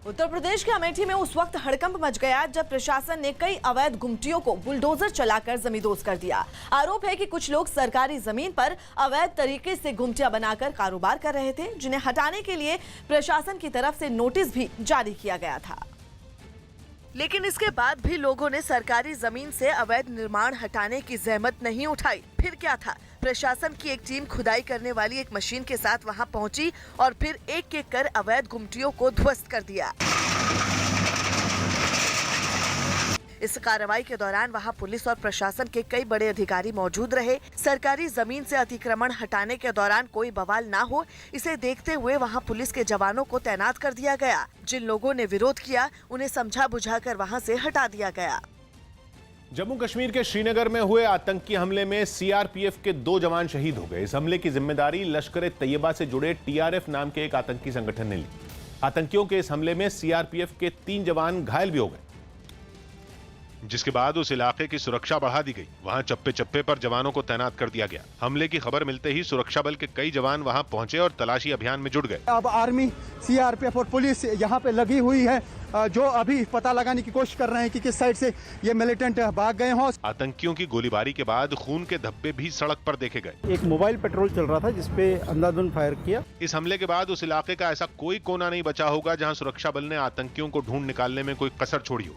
उत्तर प्रदेश के अमेठी में उस वक्त हड़कंप मच गया जब प्रशासन ने कई अवैध गुमटियों को बुलडोजर चलाकर जमींदोज कर दिया। आरोप है कि कुछ लोग सरकारी जमीन पर अवैध तरीके से गुमटियां बनाकर कारोबार कर रहे थे, जिन्हें हटाने के लिए प्रशासन की तरफ से नोटिस भी जारी किया गया था। लेकिन इसके बाद भी लोगों ने सरकारी जमीन से अवैध निर्माण हटाने की जहमत नहीं उठाई। फिर क्या था, प्रशासन की एक टीम खुदाई करने वाली एक मशीन के साथ वहां पहुंची और फिर एक एक कर अवैध गुमटियों को ध्वस्त कर दिया। इस कार्रवाई के दौरान वहां पुलिस और प्रशासन के कई बड़े अधिकारी मौजूद रहे। सरकारी जमीन से अतिक्रमण हटाने के दौरान कोई बवाल ना हो, इसे देखते हुए वहां पुलिस के जवानों को तैनात कर दिया गया। जिन लोगों ने विरोध किया उन्हें समझा बुझाकर वहां से हटा दिया गया। जम्मू कश्मीर के श्रीनगर में हुए आतंकी हमले में सीआरपीएफ के 2 जवान शहीद हो गए। इस हमले की जिम्मेदारी लश्कर-ए-तैयबा से जुड़े टीआरएफ नाम के एक आतंकी संगठन ने ली। आतंकियों के इस हमले में सीआरपीएफ के 3 जवान घायल भी हो गए, जिसके बाद उस इलाके की सुरक्षा बढ़ा दी गई। वहां चप्पे चप्पे पर जवानों को तैनात कर दिया गया। हमले की खबर मिलते ही सुरक्षा बल के कई जवान वहां पहुंचे और तलाशी अभियान में जुट गए। अब आर्मी, सीआरपीएफ और पुलिस यहां पे लगी हुई है, जो अभी पता लगाने की कोशिश कर रहे हैं कि किस साइड से ये मिलिटेंट भाग गए हों। आतंकियों की गोलीबारी के बाद खून के धब्बे भी सड़क पर देखे गए। एक मोबाइल पेट्रोल चल रहा था जिसपे अंधाधुंध फायर किया। इस हमले के बाद उस इलाके का ऐसा कोई कोना नहीं बचा होगा जहां सुरक्षा बल ने आतंकियों को ढूंढ निकालने में कोई कसर छोड़ी हो।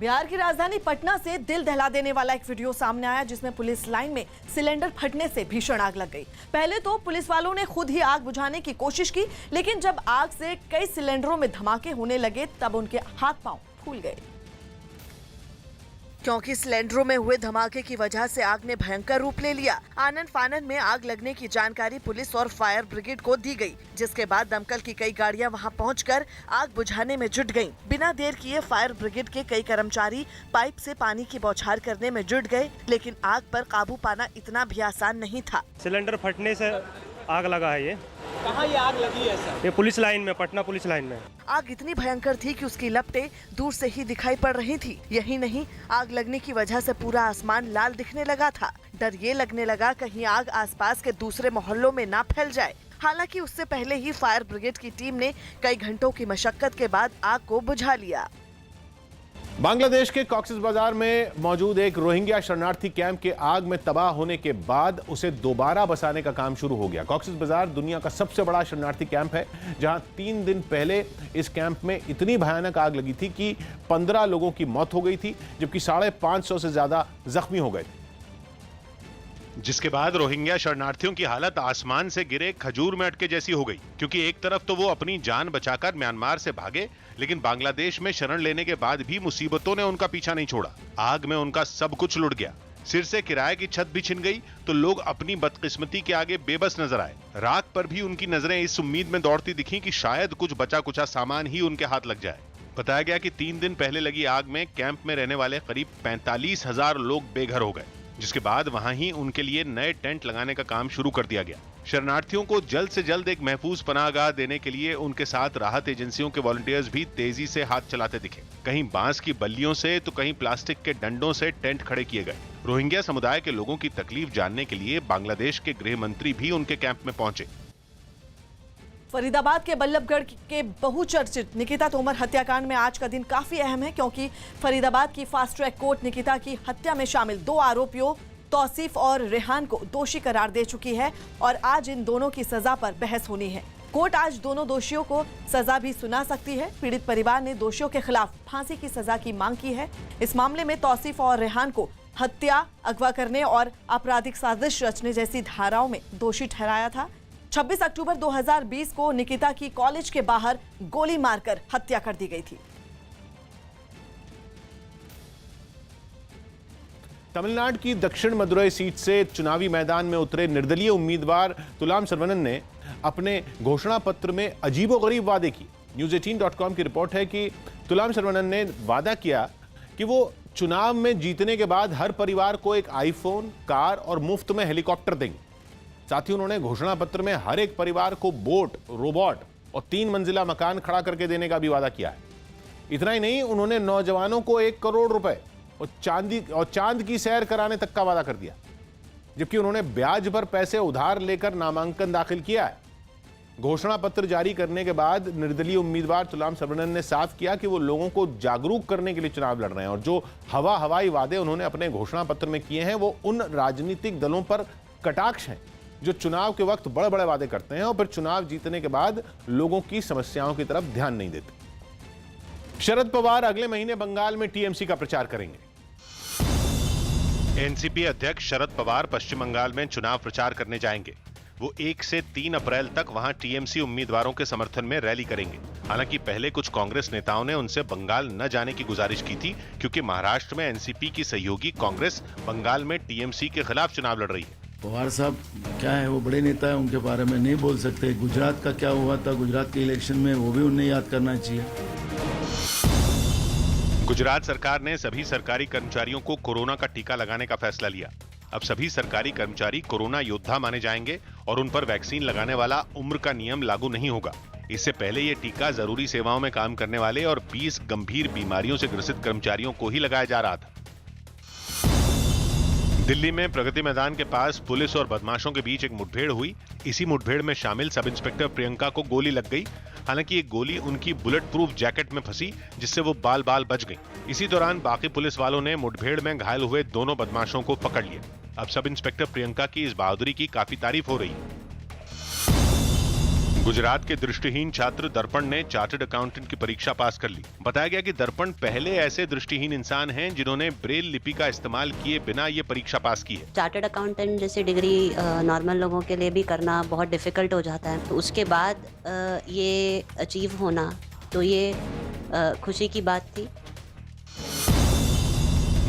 बिहार की राजधानी पटना से दिल दहला देने वाला एक वीडियो सामने आया, जिसमें पुलिस लाइन में सिलेंडर फटने से भीषण आग लग गई। पहले तो पुलिस वालों ने खुद ही आग बुझाने की कोशिश की, लेकिन जब आग से कई सिलेंडरों में धमाके होने लगे तब उनके हाथ पांव फूल गए, क्योंकि सिलेंडरों में हुए धमाके की वजह से आग ने भयंकर रूप ले लिया। आनन फानन में आग लगने की जानकारी पुलिस और फायर ब्रिगेड को दी गई, जिसके बाद दमकल की कई गाड़ियां वहां पहुंचकर आग बुझाने में जुट गईं। बिना देर किए फायर ब्रिगेड के कई कर्मचारी पाइप से पानी की बौछार करने में जुट गए, लेकिन आग पर काबू पाना इतना भी आसान नहीं था। सिलेंडर फटने से आग लगा है। ये कहाँ ये आग लगी है सर? ये पुलिस लाइन में, पटना पुलिस लाइन में। आग इतनी भयंकर थी कि उसकी लपटें दूर से ही दिखाई पड़ रही थी। यही नहीं, आग लगने की वजह से पूरा आसमान लाल दिखने लगा था। डर ये लगने लगा कहीं आग आसपास के दूसरे मोहल्लों में ना फैल जाए। हालांकि उससे पहले ही फायर ब्रिगेड की टीम ने कई घंटों की मशक्कत के बाद आग को बुझा लिया। बांग्लादेश के कॉक्सेस बाजार में मौजूद एक रोहिंग्या शरणार्थी कैंप के आग में तबाह होने के बाद उसे दोबारा बसाने का काम शुरू हो गया। कॉक्सेस बाजार दुनिया का सबसे बड़ा शरणार्थी कैंप है, जहां 3 दिन पहले इस कैंप में इतनी भयानक आग लगी थी कि 15 लोगों की मौत हो गई थी, जबकि 550 से ज्यादा जख्मी हो गए थे। जिसके बाद रोहिंग्या शरणार्थियों की हालत आसमान से गिरे खजूर में अटके जैसी हो गई, क्योंकि एक तरफ तो वो अपनी जान बचाकर म्यांमार से भागे, लेकिन बांग्लादेश में शरण लेने के बाद भी मुसीबतों ने उनका पीछा नहीं छोड़ा। आग में उनका सब कुछ लुट गया। सिर से किराए की छत भी छिन गई तो लोग अपनी बदकिस्मती के आगे बेबस नजर आए। रात पर भी उनकी नजरें इस उम्मीद में दौड़ती दिखी कि शायद कुछ बचा कुचा सामान ही उनके हाथ लग जाए। बताया गया कि 3 दिन पहले लगी आग में कैंप में रहने वाले करीब 45,000 लोग बेघर हो गए, जिसके बाद वहां ही उनके लिए नए टेंट लगाने का काम शुरू कर दिया गया। शरणार्थियों को जल्द से जल्द एक महफूज पनाहगाह देने के लिए उनके साथ राहत एजेंसियों के वॉलंटियर्स भी तेजी से हाथ चलाते दिखे। कहीं बांस की बल्लियों से तो कहीं प्लास्टिक के डंडों से टेंट खड़े किए गए। रोहिंग्या समुदाय के लोगों की तकलीफ जानने के लिए बांग्लादेश के गृह मंत्री भी उनके कैंप में पहुंचे। फरीदाबाद के बल्लभगढ़ के बहुचर्चित निकिता तोमर हत्याकांड में आज का दिन काफी अहम है, क्योंकि फरीदाबाद की फास्ट ट्रैक कोर्ट निकिता की हत्या में शामिल 2 आरोपियों तौसीफ और रेहान को दोषी करार दे चुकी है और आज इन दोनों की सजा पर बहस होनी है। कोर्ट आज दोनों दोषियों को सजा भी सुना सकती है। पीड़ित परिवार ने दोषियों के खिलाफ फांसी की सजा की मांग की है। इस मामले में तौसीफ और रेहान को हत्या, अगवा करने और आपराधिक साजिश रचने जैसी धाराओं में दोषी ठहराया था। 26 अक्टूबर 2020 को निकिता की कॉलेज के बाहर गोली मारकर हत्या कर दी गई थी। तमिलनाडु की दक्षिण मदुरई सीट से चुनावी मैदान में उतरे निर्दलीय उम्मीदवार तुलाम सर्वनन ने अपने घोषणा पत्र में अजीबोगरीब वादे किए। News18.com की रिपोर्ट है कि तुलाम सर्वनन ने वादा किया कि वो चुनाव में जीतने के बाद हर परिवार को एक आईफोन, कार और मुफ्त में हेलीकॉप्टर देंगे। साथ ही उन्होंने घोषणा पत्र में हर एक परिवार को बोट, रोबोट और 3 मंजिला मकान खड़ा करके देने का भी वादा किया है। इतना ही नहीं, उन्होंने नौजवानों को 1 करोड़ रुपए और चांद की सैर कराने तक का वादा कर दिया, जबकि उन्होंने ब्याज पर पैसे उधार लेकर नामांकन दाखिल किया है। घोषणा पत्र जारी करने के बाद निर्दलीय उम्मीदवार तुलाम सरवनन ने साफ किया कि वो लोगों को जागरूक करने के लिए चुनाव लड़ रहे हैं और जो हवाई वादे उन्होंने अपने घोषणा पत्र में किए हैं वो उन राजनीतिक दलों पर कटाक्ष हैं जो चुनाव के वक्त बड़े बड़े वादे करते हैं और फिर चुनाव जीतने के बाद लोगों की समस्याओं की तरफ ध्यान नहीं देते। शरद पवार अगले महीने बंगाल में टीएमसी का प्रचार करेंगे। एनसीपी अध्यक्ष शरद पवार पश्चिम बंगाल में चुनाव प्रचार करने जाएंगे। वो 1 से 3 अप्रैल तक वहां टीएमसी उम्मीदवारों के समर्थन में रैली करेंगे। हालांकि पहले कुछ कांग्रेस नेताओं ने उनसे बंगाल न जाने की गुजारिश की थी क्योंकि महाराष्ट्र में एनसीपी की सहयोगी कांग्रेस बंगाल में टीएमसी के खिलाफ चुनाव लड़ रही है। पवार साहब क्या है, वो बड़े नेता है, उनके बारे में नहीं बोल सकते। गुजरात का क्या हुआ था गुजरात के इलेक्शन में, वो भी उन्हें याद करना चाहिए। गुजरात सरकार ने सभी सरकारी कर्मचारियों को कोरोना का टीका लगाने का फैसला लिया। अब सभी सरकारी कर्मचारी कोरोना योद्धा माने जाएंगे और उन पर वैक्सीन लगाने वाला उम्र का नियम लागू नहीं होगा। इससे पहले ये टीका जरूरी सेवाओं में काम करने वाले और 20 गंभीर बीमारियों से ग्रसित कर्मचारियों को ही लगाया जा रहा था। दिल्ली में प्रगति मैदान के पास पुलिस और बदमाशों के बीच एक मुठभेड़ हुई। इसी मुठभेड़ में शामिल सब इंस्पेक्टर प्रियंका को गोली लग गई। हालांकि एक गोली उनकी बुलेट प्रूफ जैकेट में फंसी जिससे वो बाल बाल बच गई। इसी दौरान बाकी पुलिस वालों ने मुठभेड़ में घायल हुए दोनों बदमाशों को पकड़ लिया। अब सब इंस्पेक्टर प्रियंका की इस बहादुरी की काफी तारीफ हो रही है। गुजरात के दृष्टिहीन छात्र दर्पण ने चार्टर्ड अकाउंटेंट की परीक्षा पास कर ली। बताया गया कि दर्पण पहले ऐसे दृष्टिहीन इंसान हैं जिन्होंने ब्रेल लिपि का इस्तेमाल किए बिना ये परीक्षा पास की है। चार्टर्ड अकाउंटेंट जैसी डिग्री नॉर्मल लोगों के लिए भी करना बहुत डिफिकल्ट हो जाता है, तो उसके बाद ये अचीव होना, तो ये खुशी की बात थी।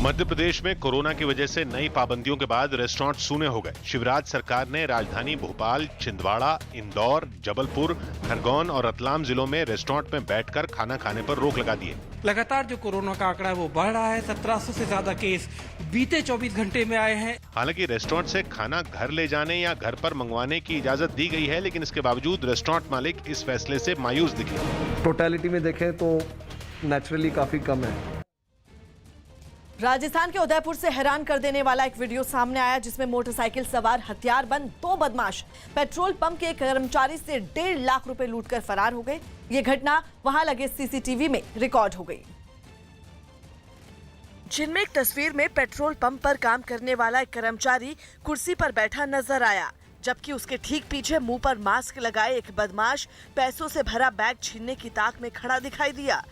मध्य प्रदेश में कोरोना की वजह से नई पाबंदियों के बाद रेस्टोरेंट सूने हो गए। शिवराज सरकार ने राजधानी भोपाल, छिंदवाड़ा, इंदौर, जबलपुर, खरगोन और रतलाम जिलों में रेस्टोरेंट में बैठकर खाना खाने पर रोक लगा दी है। लगातार जो कोरोना का आंकड़ा है वो बढ़ रहा है। 1700 से ज्यादा केस बीते 24 घंटे में आए हैं। हालांकि रेस्टोरेंट से खाना घर ले जाने या घर पर मंगवाने की इजाजत दी गई है, लेकिन इसके बावजूद रेस्टोरेंट मालिक इस फैसले से मायूस दिखे। टोटलिटी में देखें तो नेचुरली काफी कम है। राजस्थान के उदयपुर से हैरान कर देने वाला एक वीडियो सामने आया जिसमें मोटरसाइकिल सवार हथियारबंद 2 बदमाश पेट्रोल पंप के एक कर्मचारी से 1.5 लाख रुपए लूटकर फरार हो गए। ये घटना वहां लगे सीसीटीवी में रिकॉर्ड हो गई, जिनमें एक तस्वीर में पेट्रोल पंप पर काम करने वाला एक कर्मचारी कुर्सी पर बैठा नजर आया, जबकि उसके ठीक पीछे मुंह पर मास्क लगाए एक बदमाश पैसों से भरा बैग छीनने की ताक में खड़ा दिखाई दिया।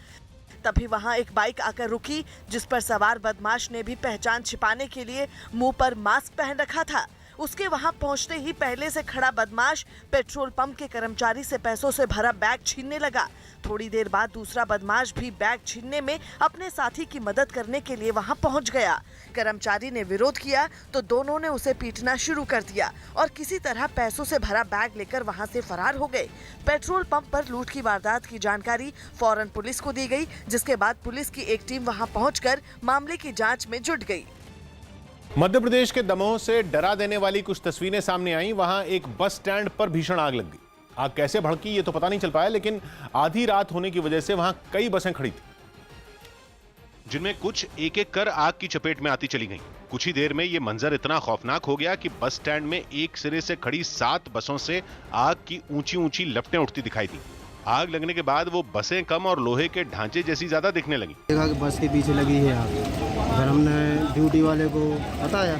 तभी वहां एक बाइक आकर रुकी जिस पर सवार बदमाश ने भी पहचान छिपाने के लिए मुंह पर मास्क पहन रखा था। उसके वहां पहुंचते ही पहले से खड़ा बदमाश पेट्रोल पंप के कर्मचारी से पैसों से भरा बैग छीनने लगा। थोड़ी देर बाद दूसरा बदमाश भी बैग छीनने में अपने साथी की मदद करने के लिए वहां पहुंच गया। कर्मचारी ने विरोध किया तो दोनों ने उसे पीटना शुरू कर दिया और किसी तरह पैसों से भरा बैग लेकर वहां से फरार हो गए। पेट्रोल पंप पर लूट की वारदात की जानकारी फौरन पुलिस को दी गई, जिसके बाद पुलिस की एक टीम वहां पहुंचकर मामले की जांच में जुट गई। मध्य प्रदेश के दमोह से डरा देने वाली कुछ तस्वीरें सामने आई। वहां एक बस स्टैंड पर भीषण आग लग गई। आग कैसे भड़की ये तो पता नहीं चल पाया, लेकिन आधी रात होने की वजह से वहां कई बसें खड़ी थी, जिनमें कुछ एक एक कर आग की चपेट में आती चली गईं। कुछ ही देर में ये मंजर इतना खौफनाक हो गया कि बस स्टैंड में एक सिरे से खड़ी 7 बसों से आग की ऊंची ऊंची लपटें उठती दिखाई दी। आग लगने के बाद वो बसें कम और लोहे के ढांचे जैसी ज्यादा दिखने लगी। देखा कि बस के पीछे लगी है आग, फिर हमने ड्यूटी वाले को बताया।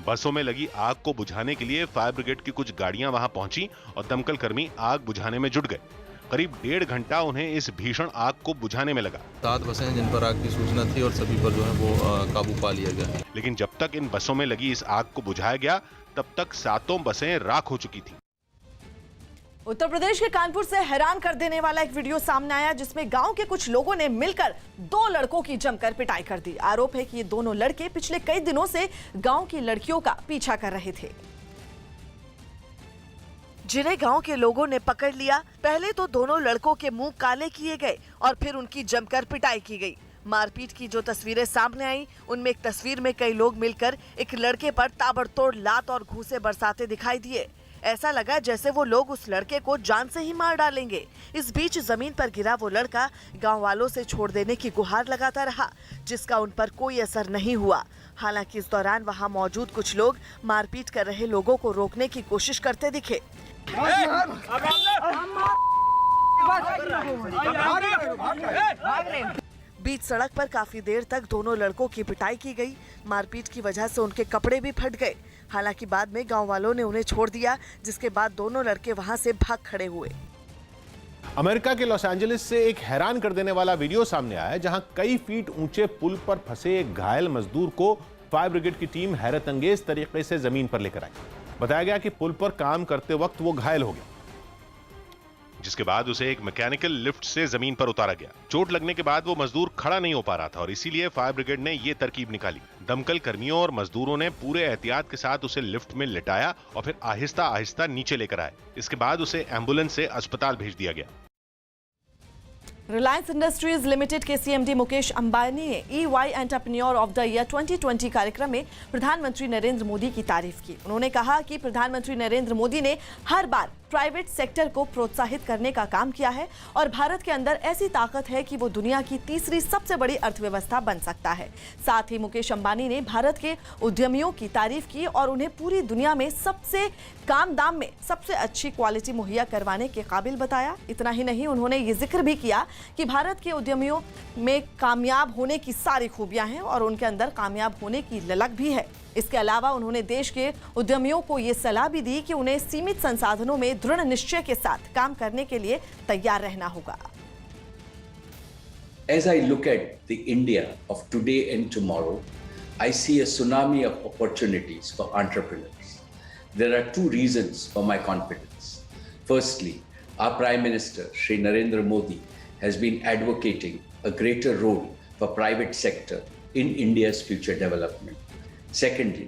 बसों में लगी आग को बुझाने के लिए फायर ब्रिगेड की कुछ गाड़ियां वहां पहुंची और दमकल कर्मी आग बुझाने में जुट गए। करीब 1.5 घंटा उन्हें इस भीषण आग को बुझाने में लगा। 7 बसें जिन पर आग की सूचना थी और सभी पर जो है वो काबू पा लिया गया। लेकिन जब तक इन बसों में लगी इस आग को बुझाया गया तब तक 7 बसें राख हो चुकी थी। उत्तर प्रदेश के कानपुर से हैरान कर देने वाला एक वीडियो सामने आया जिसमें गांव के कुछ लोगों ने मिलकर 2 लड़कों की जमकर पिटाई कर दी। आरोप है कि ये दोनों लड़के पिछले कई दिनों से गांव की लड़कियों का पीछा कर रहे थे, जिन्हें गांव के लोगों ने पकड़ लिया। पहले तो दोनों लड़कों के मुंह काले किए गए और फिर उनकी जमकर पिटाई की गई। मारपीट की जो तस्वीरें सामने आई उनमें एक तस्वीर में कई लोग मिलकर एक लड़के पर ताबड़तोड़ लात और घूंसे बरसाते दिखाई दिए। ऐसा लगा जैसे वो लोग उस लड़के को जान से ही मार डालेंगे। इस बीच जमीन पर गिरा वो लड़का गांव वालों से छोड़ देने की गुहार लगाता रहा, जिसका उन पर कोई असर नहीं हुआ। हालांकि इस दौरान वहां मौजूद कुछ लोग मारपीट कर रहे लोगों को रोकने की कोशिश करते दिखे। बीच सड़क पर काफी देर तक दोनों लड़कों की पिटाई की गई। मारपीट की वजह से उनके कपड़े भी फट गए। हालांकि बाद में गांव वालों ने उन्हें छोड़ दिया, जिसके बाद दोनों लड़के वहां से भाग खड़े हुए। अमेरिका के लॉस एंजलिस से एक हैरान कर देने वाला वीडियो सामने आया है, जहां कई फीट ऊंचे पुल पर फंसे एक घायल मजदूर को फायर ब्रिगेड की टीम हैरत अंगेज तरीके से जमीन पर लेकर आई। बताया गया कि पुल पर काम करते वक्त वो घायल हो गया, जिसके बाद उसे एक मैकेनिकल लिफ्ट से जमीन पर उतारा गया। चोट लगने के बाद वो मजदूर खड़ा नहीं हो पा रहा था और इसीलिए फायर ब्रिगेड ने ये तरकीब निकाली। दमकल कर्मियों और मजदूरों ने पूरे एहतियात के साथ उसे लिफ्ट में लिटाया और फिर आहिस्ता आहिस्ता नीचे लेकर आए। इसके बाद उसे एम्बुलेंस से अस्पताल भेज दिया गया। रिलायंस इंडस्ट्रीज लिमिटेड के सीएमडी मुकेश अंबानी ने EY entrepreneur of the year 2020 कार्यक्रम में प्रधानमंत्री नरेंद्र मोदी की तारीफ की। उन्होंने कहा कि प्रधानमंत्री नरेंद्र मोदी ने हर बार प्राइवेट सेक्टर को प्रोत्साहित करने का काम किया है और भारत के अंदर ऐसी ताकत है कि वो दुनिया की तीसरी सबसे बड़ी अर्थव्यवस्था बन सकता है। साथ ही मुकेश अंबानी ने भारत के उद्यमियों की तारीफ की और उन्हें पूरी दुनिया में सबसे कम दाम में सबसे अच्छी क्वालिटी मुहैया करवाने के काबिल बताया। इतना ही नहीं, उन्होंने ये जिक्र भी किया कि भारत के उद्यमियों में कामयाब होने की सारी खूबियां हैं और उनके अंदर कामयाब होने की ललक भी है। इसके अलावा उन्होंने देश के उद्यमियों को ये सलाह भी दी कि उन्हें सीमित संसाधनों में दृढ़ निश्चय के साथ काम करने के लिए तैयार रहना होगा। As I look at the India of today and tomorrow, I see a tsunami of opportunities for entrepreneurs. There are two reasons for my confidence. Firstly, our Prime Minister, Shri Narendra Modi, has been advocating a greater role for private sector in India's future development. Secondly,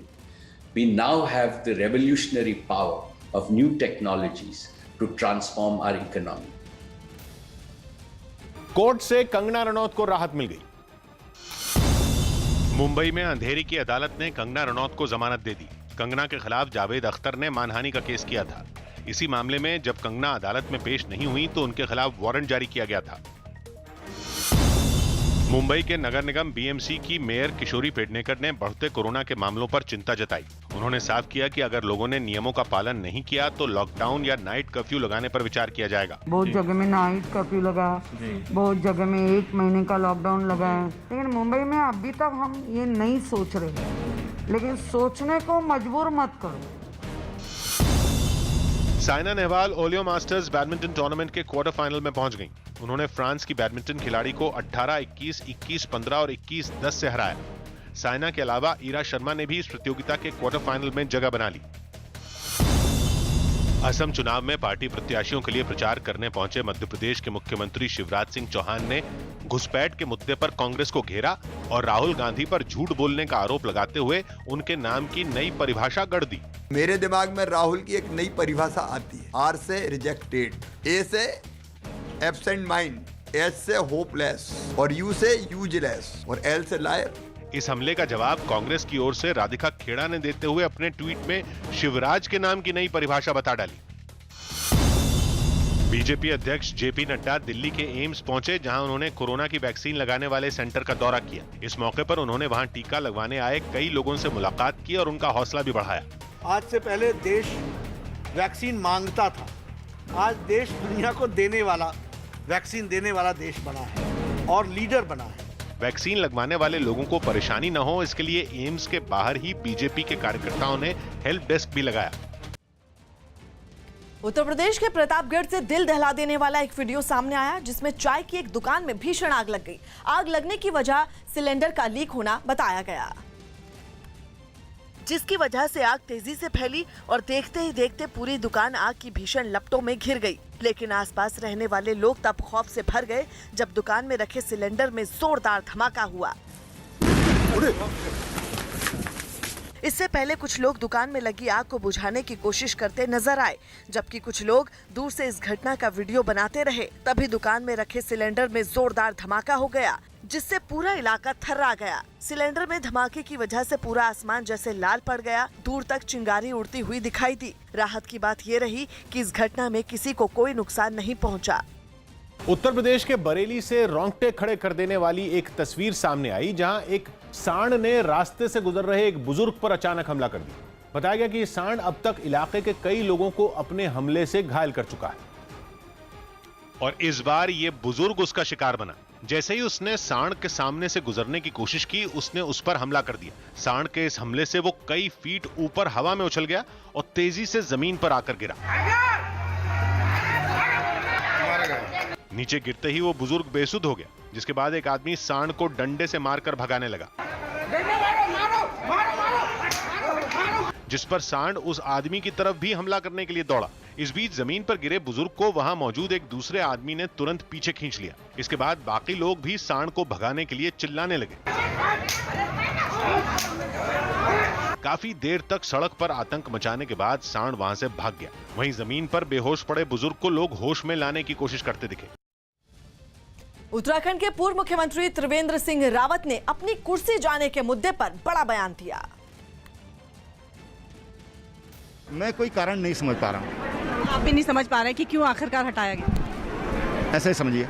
we now have the revolutionary power of new technologies to transform our economy. Court से कंगना रनौत को राहत मिल गई। मुंबई में अंधेरी की अदालत ने कंगना रनौत को जमानत दे दी। कंगना के खिलाफ जावेद अख्तर ने मानहानि का केस किया था। इसी मामले में जब कंगना अदालत में पेश नहीं हुई तो उनके खिलाफ वारंट जारी किया गया था। मुंबई के नगर निगम BMC की मेयर किशोरी पेडनेकर ने बढ़ते कोरोना के मामलों पर चिंता जताई। उन्होंने साफ किया कि अगर लोगों ने नियमों का पालन नहीं किया तो लॉकडाउन या नाइट कर्फ्यू लगाने पर विचार किया जाएगा। बहुत जगह में नाइट कर्फ्यू लगा, बहुत जगह में 1 महीने का लॉकडाउन लगा है, लेकिन मुंबई में अभी तक हम ये नहीं सोच रहे, लेकिन सोचने को मजबूर मत करो। Saina Nehwal oleo masters badminton tournament के क्वार्टर फाइनल में पहुंच गईं। उन्होंने फ्रांस की बैडमिंटन खिलाड़ी को 18-21, 21-15 और 21-10 से हराया। साइना के अलावा ईरा शर्मा ने भी इस प्रतियोगिता के क्वार्टर फाइनल में जगह बना ली। असम चुनाव में पार्टी प्रत्याशियों के लिए प्रचार करने पहुंचे मध्य प्रदेश के मुख्यमंत्री शिवराज सिंह चौहान ने घुसपैठ के मुद्दे पर कांग्रेस को घेरा और राहुल गांधी पर झूठ बोलने का आरोप लगाते हुए उनके नाम की नई परिभाषा गढ़ दी। मेरे दिमाग में राहुल की एक नई परिभाषा आती है। R से रिजेक्टेड, A से एब्सेंट माइंड, S से होपलेस और U से यूजलेस और L से लायर। इस हमले का जवाब कांग्रेस की ओर से राधिका खेड़ा ने देते हुए अपने ट्वीट में शिवराज के नाम की नई परिभाषा बता डाली। बीजेपी अध्यक्ष JP नड्डा दिल्ली के एम्स पहुंचे, जहां उन्होंने कोरोना की वैक्सीन लगाने वाले सेंटर का दौरा किया। इस मौके पर उन्होंने वहां टीका लगवाने आए कई लोगों से मुलाकात की और उनका हौसला भी बढ़ाया। आज से पहले देश वैक्सीन मांगता था, आज देश दुनिया को देने वाला, वैक्सीन देने वाला देश बना है और लीडर बना है। वैक्सीन लगवाने वाले लोगों को परेशानी न हो, इसके लिए एम्स के बाहर ही बीजेपी के कार्यकर्ताओं ने हेल्प डेस्क भी लगाया। उत्तर प्रदेश के प्रतापगढ़ से दिल दहला देने वाला एक वीडियो सामने आया, जिसमें चाय की एक दुकान में भीषण आग लग गई। आग लगने की वजह सिलेंडर का लीक होना बताया गया, जिसकी वजह से आग तेजी से फैली और देखते ही देखते पूरी दुकान आग की भीषण लपटों में घिर गई। लेकिन आसपास रहने वाले लोग तब खौफ से भर गए जब दुकान में रखे सिलेंडर में जोरदार धमाका हुआ। इससे पहले कुछ लोग दुकान में लगी आग को बुझाने की कोशिश करते नजर आए, जबकि कुछ लोग दूर से इस घटना का वीडियो बनाते रहे। तभी दुकान में रखे सिलेंडर में जोरदार धमाका हो गया, जिससे पूरा इलाका थर्रा गया। सिलेंडर में धमाके की वजह से पूरा आसमान जैसे लाल पड़ गया, दूर तक चिंगारी उड़ती हुई दिखाई दी। राहत की बात ये रही कि इस घटना में किसी को कोई नुकसान नहीं पहुंचा। उत्तर प्रदेश के बरेली से रोंगटे खड़े कर देने वाली एक तस्वीर सामने आई, जहां एक सांड ने रास्ते से गुजर रहे एक बुजुर्ग पर अचानक हमला कर दिया। बताया गया कि ये सांड अब तक इलाके के कई लोगों को अपने हमले से घायल कर चुका है और इस बार ये बुजुर्ग उसका शिकार बना। जैसे ही उसने सांड के सामने से गुजरने की कोशिश की, उसने उस पर हमला कर दिया। सांड के इस हमले से वो कई फीट ऊपर हवा में उछल गया और तेजी से जमीन पर आकर गिरा। नीचे गिरते ही वो बुजुर्ग बेसुध हो गया, जिसके बाद एक आदमी सांड को डंडे से मारकर भगाने लगा, जिस पर सांड उस आदमी की तरफ भी हमला करने के लिए दौड़ा। इस बीच जमीन पर गिरे बुजुर्ग को वहां मौजूद एक दूसरे आदमी ने तुरंत पीछे खींच लिया। इसके बाद बाकी लोग भी सांड को भगाने के लिए चिल्लाने लगे। काफी देर तक सड़क पर आतंक मचाने के बाद सांड वहां से भाग गया। वहीं जमीन पर बेहोश पड़े बुजुर्ग को लोग होश में लाने की कोशिश करते दिखे। उत्तराखंड के पूर्व मुख्यमंत्री त्रिवेंद्र सिंह रावत ने अपनी कुर्सी जाने के मुद्दे पर बड़ा बयान दिया। मैं कोई कारण नहीं समझ पा रहा हूँ। आप भी नहीं समझ पा रहे कि क्यों आखिरकार हटाया गया? ऐसे ही समझिए।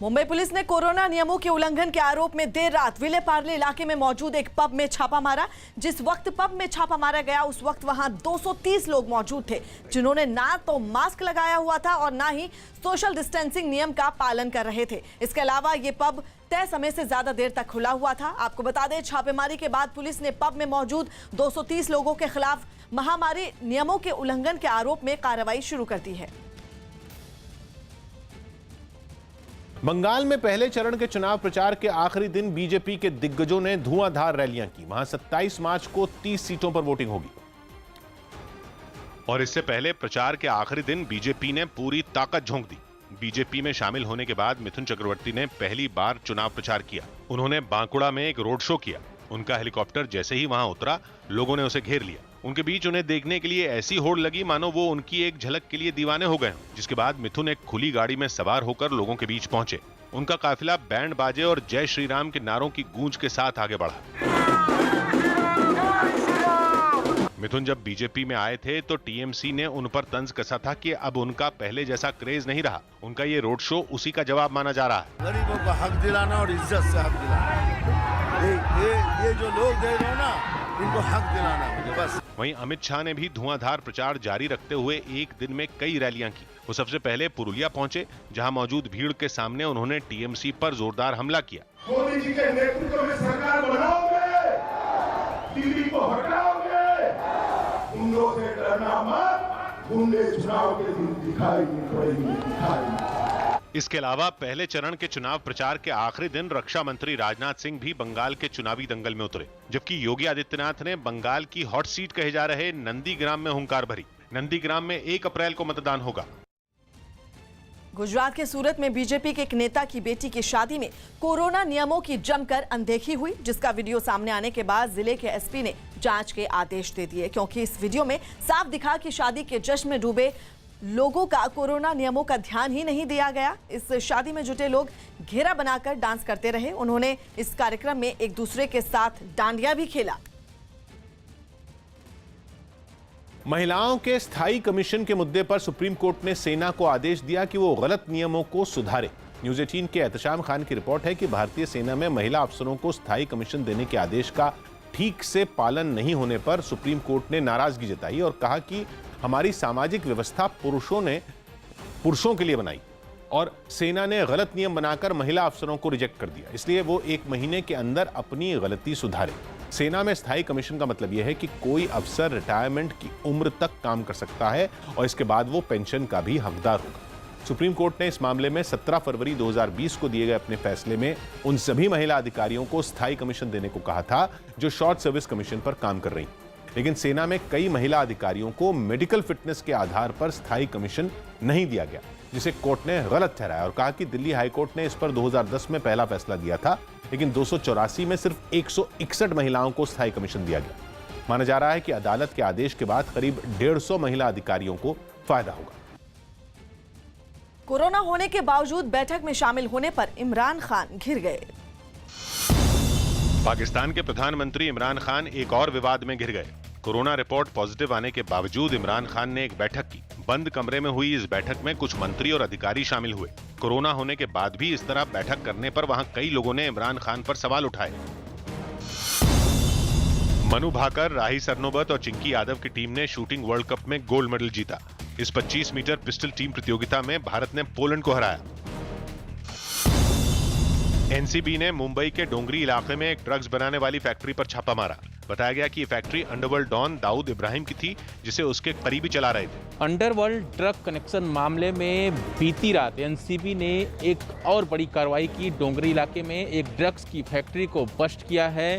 मुंबई पुलिस ने कोरोना नियमों के उल्लंघन के आरोप में देर रात विले पार्ले इलाके में मौजूद एक पब में छापा मारा। जिस वक्त पब में छापा मारा गया उस वक्त वहां 230 लोग मौजूद थे, जिन्होंने ना तो मास्क लगाया हुआ था और ना ही सोशल डिस्टेंसिंग नियम का पालन कर रहे थे। इसके अलावा ये पब तय समय से ज्यादा देर तक खुला हुआ था। आपको बता दें, छापेमारी के बाद पुलिस ने पब में मौजूद 230 लोगों के खिलाफ महामारी नियमों के उल्लंघन के आरोप में कार्रवाई शुरू कर दी है। बंगाल में पहले चरण के चुनाव प्रचार के आखिरी दिन बीजेपी के दिग्गजों ने धुआंधार रैलियां की। वहां 27 मार्च को 30 सीटों पर वोटिंग होगी। और इससे पहले प्रचार के आखिरी दिन बीजेपी ने पूरी ताकत झोंक दी। बीजेपी में शामिल होने के बाद मिथुन चक्रवर्ती ने पहली बार चुनाव प्रचार किया। उन्होंने बांकुड़ा में एक रोड शो किया। उनका हेलीकॉप्टर जैसे ही वहां उतरा, लोगों ने उसे घेर लिया। उनके बीच उन्हें देखने के लिए ऐसी होड़ लगी मानो वो उनकी एक झलक के लिए दीवाने हो गए हों। जिसके बाद मिथुन एक खुली गाड़ी में सवार होकर लोगों के बीच पहुंचे। उनका काफिला बैंड बाजे और जय श्री राम के नारों की गूंज के साथ आगे बढ़ा। मिथुन जब बीजेपी में आए थे तो टीएमसी ने उन पर तंज कसा था कि अब उनका पहले जैसा क्रेज नहीं रहा। उनका ये रोड शो उसी का जवाब माना जा रहा है। गरीबों को हक दिलाना और इज्जत से हक दिलाना, ये जो लोग दे रहे हैं ना, इनको हक दिलाना मुझे बस। वहीं अमित शाह ने भी धुआंधार प्रचार जारी रखते हुए एक दिन में कई रैलियां की। वो सबसे पहले पुरुलिया पहुंचे, जहां मौजूद भीड़ के सामने उन्होंने टीएमसी पर जोरदार हमला किया। मोदी जी के नेतृत्व में सरकार बनाओगे, दिल्ली को हटाओगे, गुंडों से डरना मत, गुंडे चुनाव के दिन दिखाई पड़ेंगे। इसके अलावा पहले चरण के चुनाव प्रचार के आखिरी दिन रक्षा मंत्री राजनाथ सिंह भी बंगाल के चुनावी दंगल में उतरे। जबकि योगी आदित्यनाथ ने बंगाल की हॉट सीट कहे जा रहे नंदीग्राम में हुंकार भरी। नंदीग्राम में 1 अप्रैल को मतदान होगा। गुजरात के सूरत में बीजेपी के एक नेता की बेटी की शादी में कोरोना नियमों की जमकर अनदेखी हुई, जिसका वीडियो सामने आने के बाद जिले के एसपी ने जांच के आदेश दे दिए, क्योंकि इस वीडियो में साफ दिखा कि शादी के जश्न में डूबे लोगों का कोरोना नियमों का ध्यान ही नहीं दिया गया। इस शादी में जुटे लोग घेरा बनाकर डांस करते रहे। उन्होंने इस कार्यक्रम में एक दूसरे के साथ डांडिया भी खेला। महिलाओं के स्थायी कमीशन के मुद्दे पर सुप्रीम कोर्ट ने सेना को आदेश दिया कि वो गलत नियमों को सुधारे। न्यूज 18 के एहतशाम खान की रिपोर्ट है कि भारतीय सेना में महिला अफसरों को स्थायी कमीशन देने के आदेश का ठीक से पालन नहीं होने पर सुप्रीम कोर्ट ने नाराजगी जताई और कहा कि हमारी सामाजिक व्यवस्था पुरुषों के लिए बनाई और सेना ने गलत नियम बनाकर महिला अफसरों को रिजेक्ट कर दिया। इसलिए वो 1 महीने के अंदर अपनी गलती सुधारे। सेना में स्थायी कमीशन का मतलब यह है कि कोई अफसर रिटायरमेंट की उम्र तक काम कर सकता है और इसके बाद वो पेंशन का भी हकदार होगा। सुप्रीम कोर्ट ने इस मामले में 17 फरवरी 2020 को दिए गए अपने फैसले में उन सभी महिला अधिकारियों को स्थायी कमीशन देने को कहा था जो शॉर्ट सर्विस कमीशन पर काम कर रही। लेकिन सेना में कई महिला अधिकारियों को मेडिकल फिटनेस के आधार पर स्थायी कमीशन नहीं दिया गया, जिसे कोर्ट ने गलत ठहराया और कहा कि दिल्ली हाईकोर्ट ने इस पर 2010 में पहला फैसला दिया था, लेकिन 284 में सिर्फ 161 महिलाओं को स्थायी कमीशन दिया गया। माना जा रहा है कि अदालत के आदेश के बाद करीब 150 महिला अधिकारियों को फायदा होगा। कोरोना होने के बावजूद बैठक में शामिल होने पर इमरान खान घिर गए। पाकिस्तान के प्रधानमंत्री इमरान खान एक और विवाद में घिर गए। कोरोना रिपोर्ट पॉजिटिव आने के बावजूद इमरान खान ने एक बैठक की। बंद कमरे में हुई इस बैठक में कुछ मंत्री और अधिकारी शामिल हुए। कोरोना होने के बाद भी इस तरह बैठक करने पर वहां कई लोगों ने इमरान खान पर सवाल उठाए। मनु भाकर, राही सरनोबत और चिंकी यादव की टीम ने शूटिंग वर्ल्ड कप में गोल्ड मेडल जीता। इस 25 मीटर पिस्टल टीम प्रतियोगिता में भारत ने पोलैंड को हराया। एनसीबी ने मुंबई के डोंगरी इलाके में एक ड्रग्स बनाने वाली फैक्ट्री पर छापा मारा। बताया गया कि ये factory underworld don Dawood Ibrahim की थी, जिसे उसके करीबी चला रहे थे। अंडरवर्ल्ड ड्रग कनेक्शन मामले में बीती रात एनसीबी ने एक और बड़ी कार्रवाई की। डोंगरी इलाके में एक ड्रग्स की फैक्ट्री को बस्ट किया है।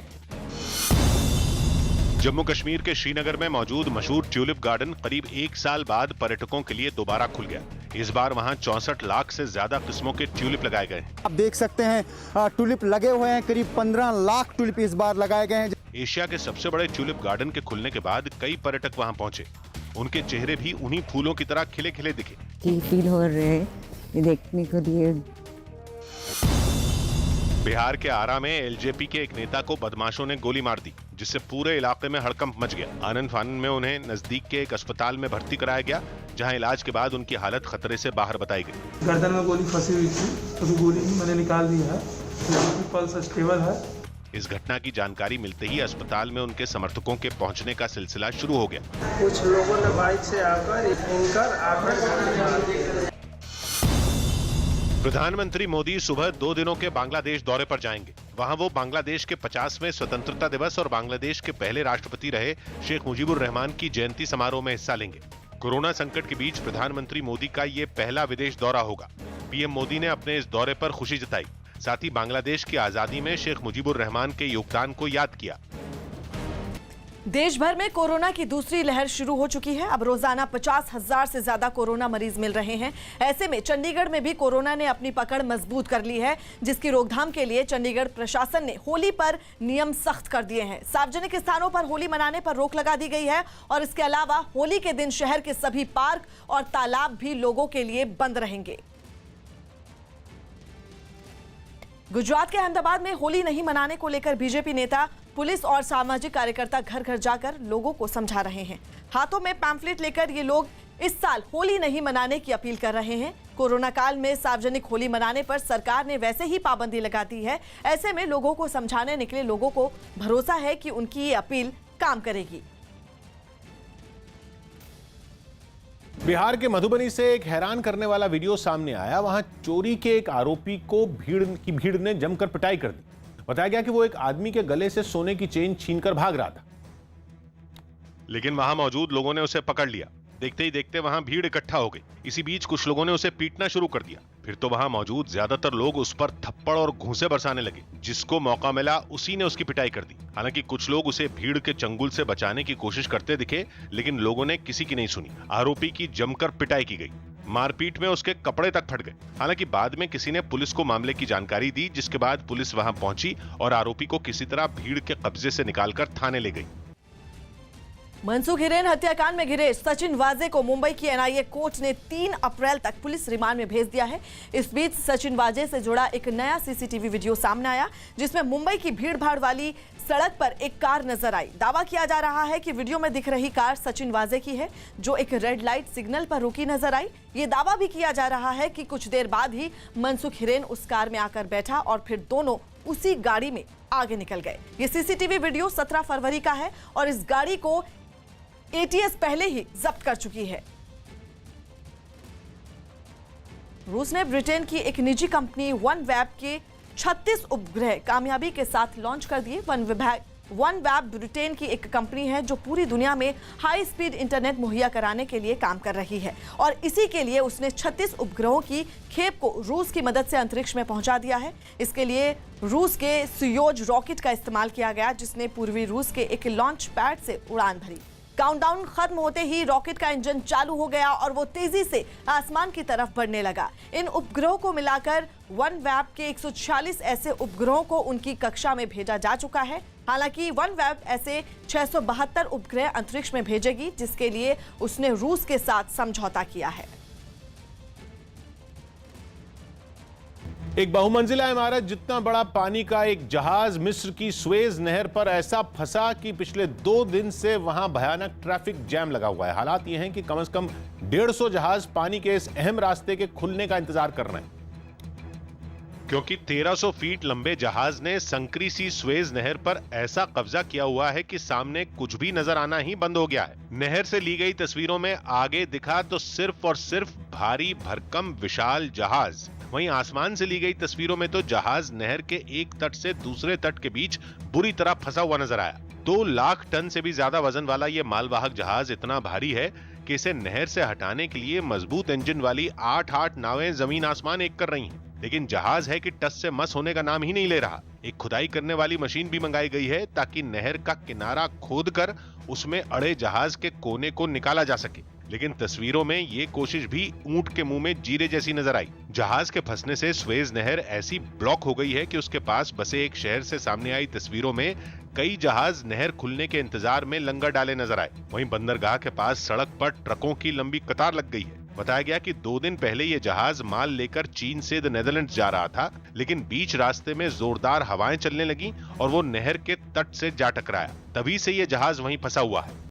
जम्मू कश्मीर के श्रीनगर में मौजूद मशहूर ट्यूलिप गार्डन करीब 1 साल बाद पर्यटकों के लिए दोबारा खुल गया। इस बार वहां 64 लाख से ज्यादा किस्मों के ट्यूलिप लगाए गए। आप देख सकते हैं ट्यूलिप लगे हुए हैं, करीब 15 लाख ट्यूलिप इस बार लगाए गए हैं। एशिया के सबसे बड़े ट्यूलिप गार्डन के खुलने के बाद कई पर्यटक वहां पहुंचे। उनके चेहरे भी उन्हीं फूलों की तरह खिले खिले दिखे। फील हो रहे हैं देखने को लिए। बिहार के आरा में एलजेपी के एक नेता को बदमाशों ने गोली मार दी, जिससे पूरे इलाके में हड़कंप मच गया। आनंद फानन में उन्हें नजदीक के एक अस्पताल में भर्ती कराया गया, जहां इलाज के बाद उनकी हालत खतरे से बाहर बताई गई। गर्दन में गोली फंसी हुई थी, तो गोली मैंने निकाल दी है, पल्स स्टेबल है। इस घटना की जानकारी मिलते ही अस्पताल में उनके समर्थकों के पहुंचने का सिलसिला शुरू हो गया। कुछ लोगों ने बाइक से आकर प्रधानमंत्री मोदी सुबह 2 दिनों के बांग्लादेश दौरे पर जाएंगे। वहां वो बांग्लादेश के 50वें स्वतंत्रता दिवस और बांग्लादेश के पहले राष्ट्रपति रहे शेख मुजीबुर रहमान की जयंती समारोह में हिस्सा लेंगे। कोरोना संकट के बीच प्रधानमंत्री मोदी का ये पहला विदेश दौरा होगा। पीएम मोदी ने अपने इस दौरे पर खुशी जताई, साथ ही बांग्लादेश की आजादी में शेख मुजीबुर रहमान के योगदान को याद किया। देश भर में कोरोना की दूसरी लहर शुरू हो चुकी है। अब रोजाना 50,000 से ज्यादा कोरोना मरीज मिल रहे हैं। ऐसे में चंडीगढ़ में भी कोरोना ने अपनी पकड़ मजबूत कर ली है, जिसकी रोकथाम के लिए चंडीगढ़ प्रशासन ने होली पर नियम सख्त कर दिए हैं। सार्वजनिक स्थानों पर होली मनाने पर रोक लगा दी गई है और इसके अलावा होली के दिन शहर के सभी पार्क और तालाब भी लोगों के लिए बंद रहेंगे। गुजरात के अहमदाबाद में होली नहीं मनाने को लेकर बीजेपी नेता, पुलिस और सामाजिक कार्यकर्ता घर घर जाकर लोगों को समझा रहे हैं। हाथों में पैम्फलेट लेकर ये लोग इस साल होली नहीं मनाने की अपील कर रहे हैं। कोरोना काल में सार्वजनिक होली मनाने पर सरकार ने वैसे ही पाबंदी लगा दी है। ऐसे में लोगों को समझाने निकले लोगों को भरोसा है कि उनकी ये अपील काम करेगी। बिहार के मधुबनी से एक हैरान करने वाला वीडियो सामने आया। वहां चोरी के एक आरोपी को भीड़ ने जमकर पिटाई कर दी। बताया गया कि वो एक आदमी के गले से सोने की चेन छीनकर भाग रहा था, लेकिन वहां मौजूद लोगों ने उसे पकड़ लिया। देखते ही देखते वहां भीड़ इकट्ठा हो गई। इसी बीच कुछ लोगों ने उसे पीटना शुरू कर दिया। फिर तो वहां मौजूद ज्यादातर लोग उस पर थप्पड़ और घूंसे बरसाने लगे। जिसको मौका मिला उसी ने उसकी पिटाई कर दी। हालांकि कुछ लोग उसे भीड़ के चंगुल से बचाने की कोशिश करते दिखे, लेकिन लोगों ने किसी की नहीं सुनी। आरोपी की जमकर पिटाई की गई। मारपीट में उसके कपड़े तक फट गए। हालांकि बाद में किसी ने पुलिस को मामले की जानकारी दी, जिसके बाद पुलिस वहां पहुंची और आरोपी को किसी तरह भीड़ के कब्जे से निकालकर थाने ले गई। मनसुख हिरेन हत्याकांड में घिरे सचिन वाजे को मुंबई की एनआईए कोर्ट ने 3 अप्रैल तक पुलिस रिमांड में भेज दिया है। इस बीच सचिन वाजे से जुड़ा एक नया सीसीटीवी वीडियो सामने आया, जिसमें मुंबई की भीड़भाड़ वाली सड़क पर एक कार नजर आई। दावा किया जा रहा है कि वीडियो में दिख रही कार सचिन वाजे की है, जो एक रेड लाइट सिग्नल पर रुकी नजर आई। ये दावा भी किया जा रहा है कि कुछ देर बाद ही मनसुख हिरेन उस कार में आकर बैठा और फिर दोनों उसी गाड़ी में आगे निकल गए। ये सीसीटीवी वीडियो 17 फरवरी का है और इस गाड़ी को एटीएस पहले ही जब्त कर चुकी है। रूस ने ब्रिटेन की एक निजी कंपनी OneWeb के 36 उपग्रह कामयाबी के साथ लॉन्च कर दिए। OneWeb ब्रिटेन की एक कंपनी है जो पूरी दुनिया में हाई स्पीड इंटरनेट मुहैया कराने के लिए काम कर रही है और इसी के लिए उसने 36 उपग्रहों की खेप को रूस की मदद से अंतरिक्ष में पहुंचा दिया है। इसके लिए रूस के सुयोज रॉकेट का इस्तेमाल किया गया, जिसने पूर्वी रूस के एक लॉन्च पैड से उड़ान भरी। काउंटडाउन खत्म होते ही रॉकेट का इंजन चालू हो गया और वो तेजी से आसमान की तरफ बढ़ने लगा। इन उपग्रहों को मिलाकर OneWeb के 146 ऐसे उपग्रहों को उनकी कक्षा में भेजा जा चुका है। हालांकि OneWeb ऐसे 672 उपग्रह अंतरिक्ष में भेजेगी, जिसके लिए उसने रूस के साथ समझौता किया है। एक बहुमंजिला इमारत जितना बड़ा पानी का एक जहाज मिस्र की सुएज नहर पर ऐसा फंसा कि पिछले 2 दिन से वहां भयानक ट्रैफिक जैम लगा हुआ है। हालात ये हैं कि कम से कम 150 जहाज पानी के इस अहम रास्ते के खुलने का इंतजार कर रहे हैं। क्योंकि 1300 फीट लंबे जहाज ने संकरी सी स्वेज नहर पर ऐसा कब्जा किया हुआ है कि सामने कुछ भी नजर आना ही बंद हो गया है। नहर से ली गई तस्वीरों में आगे दिखा तो सिर्फ और सिर्फ भारी भरकम विशाल जहाज, वहीं आसमान से ली गई तस्वीरों में तो जहाज नहर के एक तट से दूसरे तट के बीच बुरी तरह फंसा हुआ नजर आया। 2 लाख टन से भी ज्यादा वजन वाला ये मालवाहक जहाज इतना भारी है कि इसे नहर से हटाने के लिए मजबूत इंजन वाली 8 नावें जमीन आसमान एक कर रही हैं। लेकिन जहाज है कि टस से मस होने का नाम ही नहीं ले रहा। एक खुदाई करने वाली मशीन भी मंगाई गई है ताकि नहर का किनारा खोदकर उसमें अड़े जहाज के कोने को निकाला जा सके। लेकिन तस्वीरों में ये कोशिश भी ऊंट के मुंह में जीरे जैसी नजर आई। जहाज के फंसने से स्वेज नहर ऐसी ब्लॉक हो गई है कि उसके पास बसे एक शहर से सामने आई तस्वीरों में कई जहाज नहर खुलने के इंतजार में लंगर डाले नजर आए। वहीं बंदरगाह के पास सड़क पर ट्रकों की लंबी कतार लग गई है। बताया गया कि 2 दिन पहले ये जहाज माल लेकर चीन से नेदरलैंड्स जा रहा था, लेकिन बीच रास्ते में जोरदार हवाएं चलने लगी और वो नहर के तट से जा टकराया। तभी से ये जहाज वहीं फंसा हुआ है।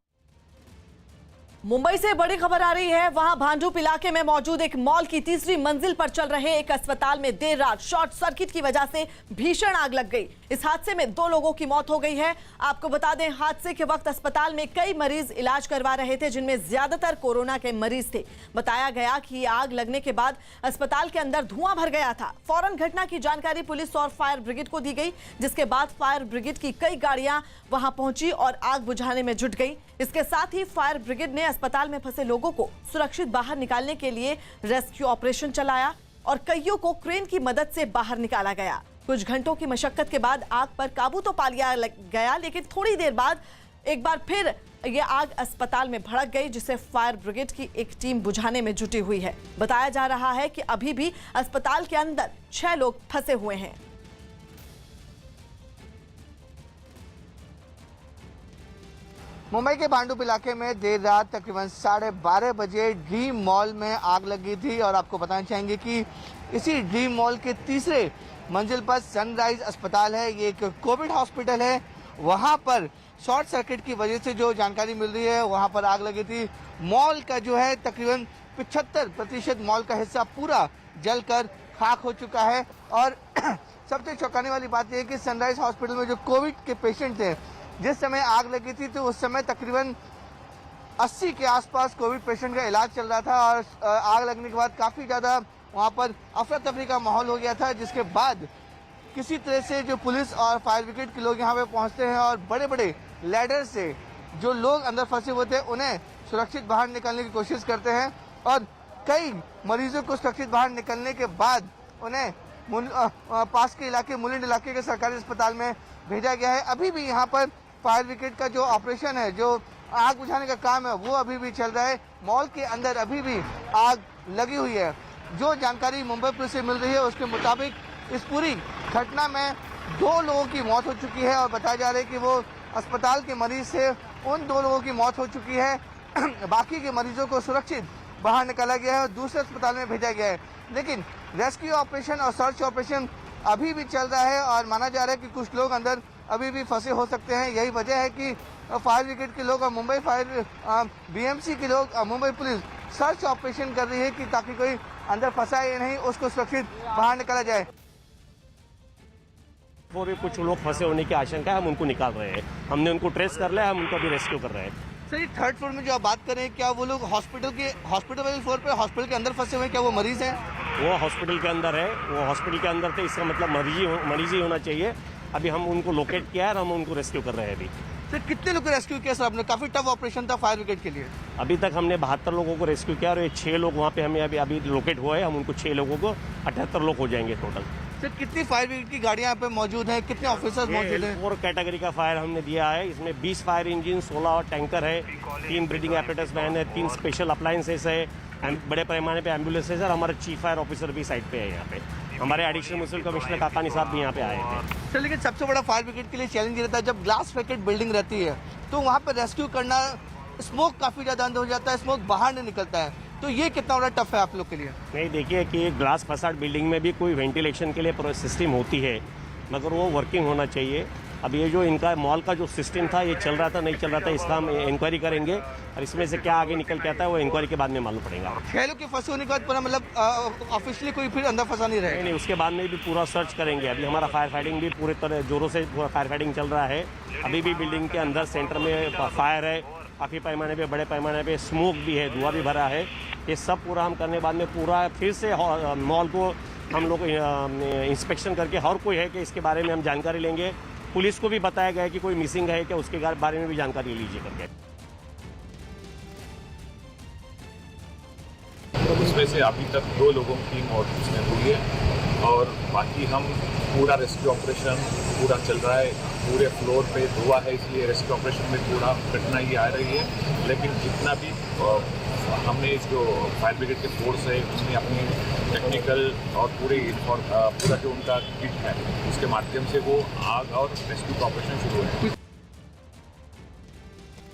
मुंबई से बड़ी खबर आ रही है। वहां भांडुप इलाके में मौजूद एक मॉल की 3री मंजिल पर चल रहे एक अस्पताल में देर रात शॉर्ट सर्किट की वजह से भीषण आग लग गई। इस हादसे में 2 लोगों की मौत हो गई है। आपको बता दें, हादसे के वक्त अस्पताल में कई मरीज इलाज करवा रहे थे, जिनमें ज्यादातर कोरोना के मरीज थे। बताया गया कि आग लगने के बाद अस्पताल के अंदर धुआं भर गया था। फौरन घटना की जानकारी पुलिस और फायर ब्रिगेड को दी गई, जिसके बाद फायर ब्रिगेड की कई गाड़ियां वहां पहुंची और आग बुझाने में जुट गई। इसके साथ ही फायर ब्रिगेड ने अस्पताल में फंसे लोगों को सुरक्षित बाहर निकालने के लिए रेस्क्यू ऑपरेशन चलाया और कईयों को क्रेन की मदद से बाहर निकाला गया। कुछ घंटों की मशक्कत के बाद आग पर काबू तो पा लिया गया, लेकिन थोड़ी देर बाद एक बार फिर यह आग अस्पताल में भड़क गई, जिसे फायर ब्रिगेड की एक टीम बुझाने में जुटी हुई है। बताया जा रहा है कि अभी भी अस्पताल के अंदर 6 लोग फंसे हुए हैं। मुंबई के भांडुप इलाके में देर रात तकरीबन 12:30 बजे ड्रीम मॉल में आग लगी थी और आपको बताना चाहेंगे कि इसी ड्रीम मॉल के 3रे मंजिल पर सनराइज अस्पताल है। ये एक कोविड हॉस्पिटल है। वहां पर शॉर्ट सर्किट की वजह से जो जानकारी मिल रही है, वहां पर आग लगी थी। मॉल का जो है तकरीबन 75% मॉल का हिस्सा पूरा जलकर खाक हो चुका है। और सबसे चौंकाने वाली बात यह है कि सनराइज हॉस्पिटल में जो कोविड के पेशेंट थे, जिस समय आग लगी थी तो उस समय तकरीबन 80 के आसपास कोविड पेशेंट का इलाज चल रहा था और आग लगने के बाद काफ़ी ज़्यादा वहाँ पर अफरा तफरी का माहौल हो गया था, जिसके बाद किसी तरह से जो पुलिस और फायर ब्रिगेड के लोग यहाँ पे पहुँचते हैं और बड़े बड़े लैडर से जो लोग अंदर फंसे हुए थे उन्हें सुरक्षित बाहर निकालने की कोशिश करते हैं और कई मरीजों को सुरक्षित बाहर निकलने के बाद उन्हें पास के इलाके मुलिंड इलाके के सरकारी अस्पताल में भेजा गया है। अभी भी यहाँ पर फायर ब्रिगेड का जो ऑपरेशन है, जो आग बुझाने का काम है, वो अभी भी चल रहा है। मॉल के अंदर अभी भी आग लगी हुई है। जो जानकारी मुंबई पुलिस से मिल रही है उसके मुताबिक इस पूरी घटना में 2 लोगों की मौत हो चुकी है और बताया जा रहा है कि वो अस्पताल के मरीज से उन 2 लोगों की मौत हो चुकी है। बाकी के मरीजों को सुरक्षित बाहर निकाला गया है और दूसरे अस्पताल में भेजा गया है। लेकिन रेस्क्यू ऑपरेशन और सर्च ऑपरेशन अभी भी चल रहा है और माना जा रहा है कि कुछ लोग अंदर अभी भी फंसे हो सकते हैं। यही वजह है कि फायर ब्रिगेड के लोग और मुंबई फायर बीएमसी के लोग मुंबई पुलिस सर्च ऑपरेशन कर रही है कि ताकि कोई अंदर फंसा या नहीं, उसको सुरक्षित बाहर निकाला जाए। और कुछ लोग फंसे होने की आशंका है, हम उनको निकाल रहे हैं। हमने उनको ट्रेस कर लिया, हम उनको अभी रेस्क्यू कर रहे हैं। सर, ये 3rd फ्लोर में जो आप बात कर रहे हैं, क्या वो लोग हॉस्पिटल वाले फ्लोर पे हॉस्पिटल के अंदर फंसे हुए हैं? क्या वो मरीज हैं? वो हॉस्पिटल के अंदर है, वो हॉस्पिटल के अंदर थे, इसका मतलब मरीज ही होना चाहिए। अभी हम उनको लोकेट किया है और हम उनको रेस्क्यू कर रहे हैं। अभी सर, कितने लोग रेस्क्यू किया? सर, आपने काफी टफ ऑपरेशन था फायर ब्रिगेड के लिए। अभी तक हमने 72 लोगों को रेस्क्यू किया और ये 6 लोग वहाँ पे हमें अभी लोकेट हुए हैं। हम उनको 6 लोगों को 78 लोग हो जाएंगे टोटल। सर, कितनी फायर ब्रिगेड की गाड़ियाँ यहाँ पे मौजूद हैं? कितने ऑफिसर्स मौजूद हैं? 4 कैटेगरी का फायर हमने दिया है। इसमें 20 फायर इंजन, 16 टैंकर है, 3 ब्रीडिंग एपरेटस वैन है, 3 स्पेशल अप्लायंसेस है, बड़े पैमाने पे एम्बुलेंसेज है। हमारे चीफ फायर ऑफिसर भी साइड पे है यहाँ पे। हमारे एडिशनल म्युनिसिपल कमिश्नर काकानी साहब भी यहाँ पे आए थे। सर, लेकिन सबसे बड़ा फायर ब्रिगेड के लिए चैलेंज रहता है जब ग्लास पैकेट बिल्डिंग रहती है तो वहाँ पे रेस्क्यू करना, स्मोक काफी ज्यादा अंदर हो जाता है, स्मोक बाहर नहीं निकलता है, तो ये कितना बड़ा टफ है आप लोग के लिए? नहीं, देखिए कि ग्लास फसाड बिल्डिंग में भी कोई वेंटिलेशन के लिए सिस्टम होती है, मगर वो वर्किंग होना चाहिए। अब ये जो इनका मॉल का जो सिस्टम था, ये चल रहा था नहीं चल रहा था, इसका हम इंक्वायरी करेंगे और इसमें से क्या आगे निकल के आता है वो इंक्वायरी के बाद में मालूम पड़ेगा। छह लोग के फंसे होने के बाद पूरा मतलब ऑफिशियली कोई फिर अंदर फंसा नहीं रहे? नहीं, उसके बाद में भी पूरा सर्च करेंगे। अभी हमारा फायर फाइटिंग भी पूरे तरह जोरों से पूरा फायर फाइटिंग चल रहा है। अभी भी बिल्डिंग के अंदर सेंटर में फायर है, काफ़ी पैमाने पे, बड़े पैमाने पे स्मोक भी है, धुआं भी भरा है। ये सब पूरा हम करने के बाद में पूरा फिर से मॉल को हम लोग इंस्पेक्शन करके हर कोई है कि इसके बारे में हम जानकारी लेंगे। पुलिस को भी बताया गया है कि कोई मिसिंग है क्या, उसके बारे में भी जानकारी लीजिए करके। तो उसमें से अभी तक 2 लोगों की मौत उसमें हुई है और बाकी हम पूरा रेस्क्यू ऑपरेशन पूरा चल रहा है। पूरे फ्लोर पे धुआं है, इसलिए रेस्क्यू ऑपरेशन में थोड़ा कठिनाई आ रही है, लेकिन जितना भी हमने जो फायर ब्रिगेड के फोर्स है उसने अपनी टेक्निकल और पूरा जो उनका किट है उसके माध्यम से वो आग और रेस्क्यू का ऑपरेशन शुरू है।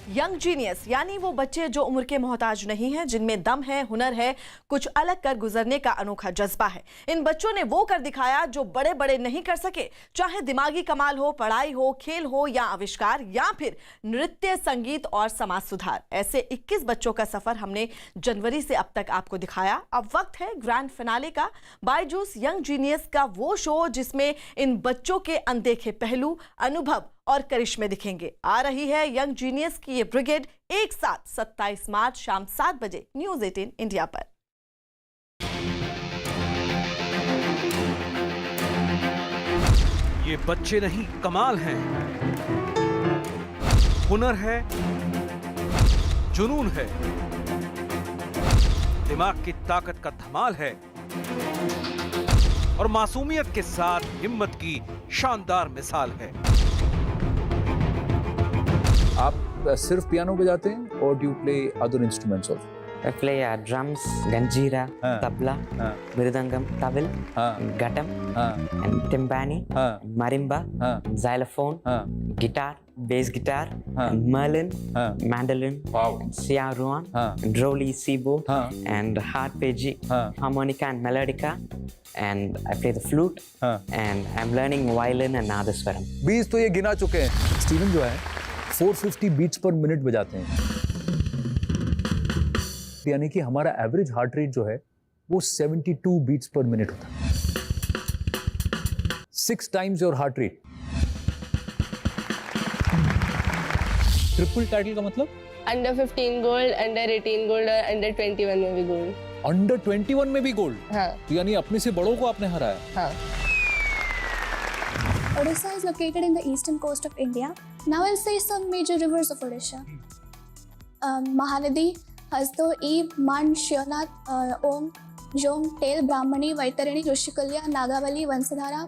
यंग जीनियस यानी वो बच्चे जो उम्र के मोहताज नहीं हैं, जिनमें दम है, हुनर है, कुछ अलग कर गुजरने का अनोखा जज्बा है। इन बच्चों ने वो कर दिखाया जो बड़े बड़े नहीं कर सके, चाहे दिमागी कमाल हो, पढ़ाई हो, खेल हो या आविष्कार या फिर नृत्य, संगीत और समाज सुधार। ऐसे 21 बच्चों का सफर हमने जनवरी से अब तक आपको दिखाया। अब वक्त है ग्रैंड फिनाले का, बायजूस यंग जीनियस का, वो शो जिसमें इन बच्चों के अनदेखे पहलू, अनुभव और करिश्मे दिखेंगे। आ रही है यंग जीनियस की ये ब्रिगेड एक साथ 27 मार्च शाम 7 बजे न्यूज़ 18 इंडिया पर। ये बच्चे नहीं कमाल हैं, हुनर है, जुनून है, दिमाग की ताकत का धमाल है और मासूमियत के साथ हिम्मत की शानदार मिसाल है। आप सिर्फ पियानो बजाते हैं और do you play other instruments also? I play drums, ganjira, tabla, mridangam, tawil, ghatam, and timpani, marimba, xylophone, guitar, bass guitar, merlin, mandolin, siaruan, droli, sibo, and harpeggi, harmonica and melodica, and I play the flute, and I'm learning violin and nadaswaram. Beats तो ये गिना चुके हैं। Steven जो है 450 beats पर minute बजाते हैं, यानी कि हमारा एवरेज हार्ट रेट जो है वो 72 बीट्स पर मिनट होता है। 6 times your heart rate. Triple title का मतलब? अंडर 15 गोल्ड, अंडर 18 गोल्ड और अंडर 21 में भी गोल्ड। अंडर 21 में भी गोल्ड? हाँ। तो यानी अपने से बड़ों को आपने हराया। हाँ। Odisha is located in the eastern coast of India. Now I'll say some major rivers of Odisha. Mahanadi, Hasdo, Ib, Man, Shionath, Om, Jom, Tel, Brahmani, Vaitarani, Rushikulya, Nagavali, Vansadhara,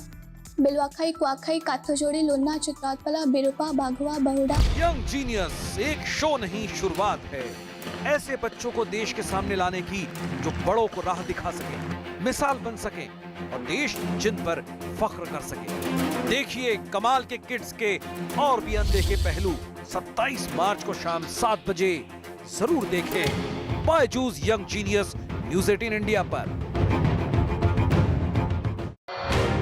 Bilwakhai, Kwakhai, Kathajodi, Lunna, Chitratpala, Birupa, Baghua, Bahuda. Young genius एक show नहीं, शुरुआत है। ऐसे बच्चों को देश के सामने लाने की जो बड़ों को राह दिखा सके, मिसाल बन सके और देश जिन पर फख्र कर सके। देखिए कमाल के किड्स के और भी अनदेखे पहलू 27 मार्च को शाम 7 बजे जरूर देखें। Byju's young genius news 18 India पर।